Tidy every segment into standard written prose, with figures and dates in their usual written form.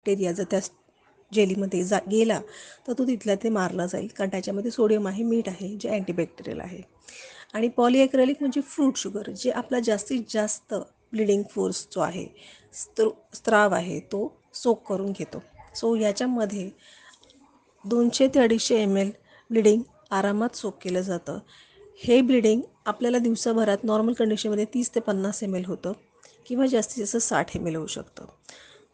Bacteria जर त्या जेलीमध्ये गेला तर तो तिथल्या ते मारला जाईल, कारण त्याच्यामध्ये सोडियम आहे, मीठ आहे, जे अँटीबॅक्टेरियल आहे. आणि पॉलीॲक्रेलिक म्हणजे फ्रूट शुगर, जे आपला जास्तीत जास्त ब्लिडिंग फोर्स जो आहे, स्त्राव आहे, तो सोक करून घेतो. सो याच्यामध्ये 200 ते 250 ml ब्लिडिंग आरामात सोक केलं जातं. हे ब्लिडिंग आपल्याला दिवसाभरात नॉर्मल कंडिशनमध्ये 30 ते 50 ml होतं किंवा जास्तीत जास्त 60 ml होऊ शकतं.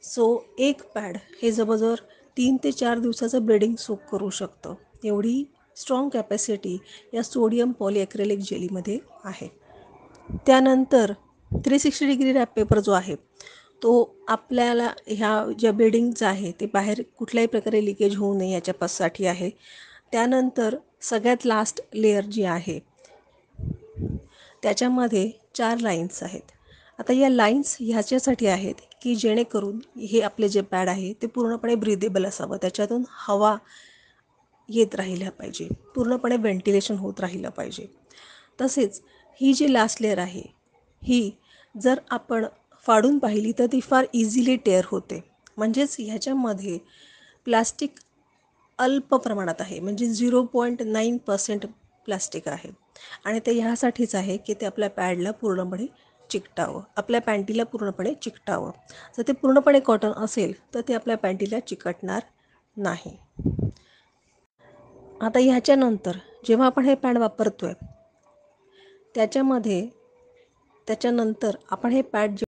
सो एक पॅड हे जवळजवळ 3 ते 4 दिवसाचं ब्लिडिंग सोक करू शकतं. एवढी स्ट्रॉंग कॅपॅसिटी या सोडियम पॉलीॲक्रेलिक जेलीमध्ये आहे. त्यानंतर 360 डिग्री रॅप पेपर जो आहे तो आपल्याला ह्या ज्या ब्लिडिंगचं आहे ते बाहेर कुठल्याही प्रकारे लिकेज होऊ नये याच्यासाठी आहे. त्यानंतर सगळ्यात लास्ट लेअर जी आहे त्याच्यामध्ये 4 लाईन्स आहेत. आता या लाईन्स ह्याच्यासाठी आहेत की जेणेकरून हे आपले जे पॅड आहे ते पूर्णपणे ब्रीदेबल असावं, त्याच्यातून हवा येत राहिल्या पाहिजे, पूर्णपणे व्हेंटिलेशन होत राहिलं पाहिजे. तसेच ही जी लास्ट लेअर आहे ही जर आपण फाडून पाहिली तर ती फार इझिली टेअर होते. म्हणजेच ह्याच्यामध्ये प्लास्टिक अल्प प्रमाणात आहे, म्हणजे 0.9% प्लास्टिक आहे. आणि ते ह्यासाठीच आहे की ते आपल्या पॅडला पूर्णपणे चिकटावं, आपल्या पॅन्टीला पूर्णपणे चिकटावं. जर ते पूर्णपणे कॉटन असेल तर ते आपल्या पॅन्टीला चिकटणार नाही. आता ह्याच्यानंतर जेव्हा आपण हे पॅड वापरतोय त्याच्यानंतर आपण हे पॅड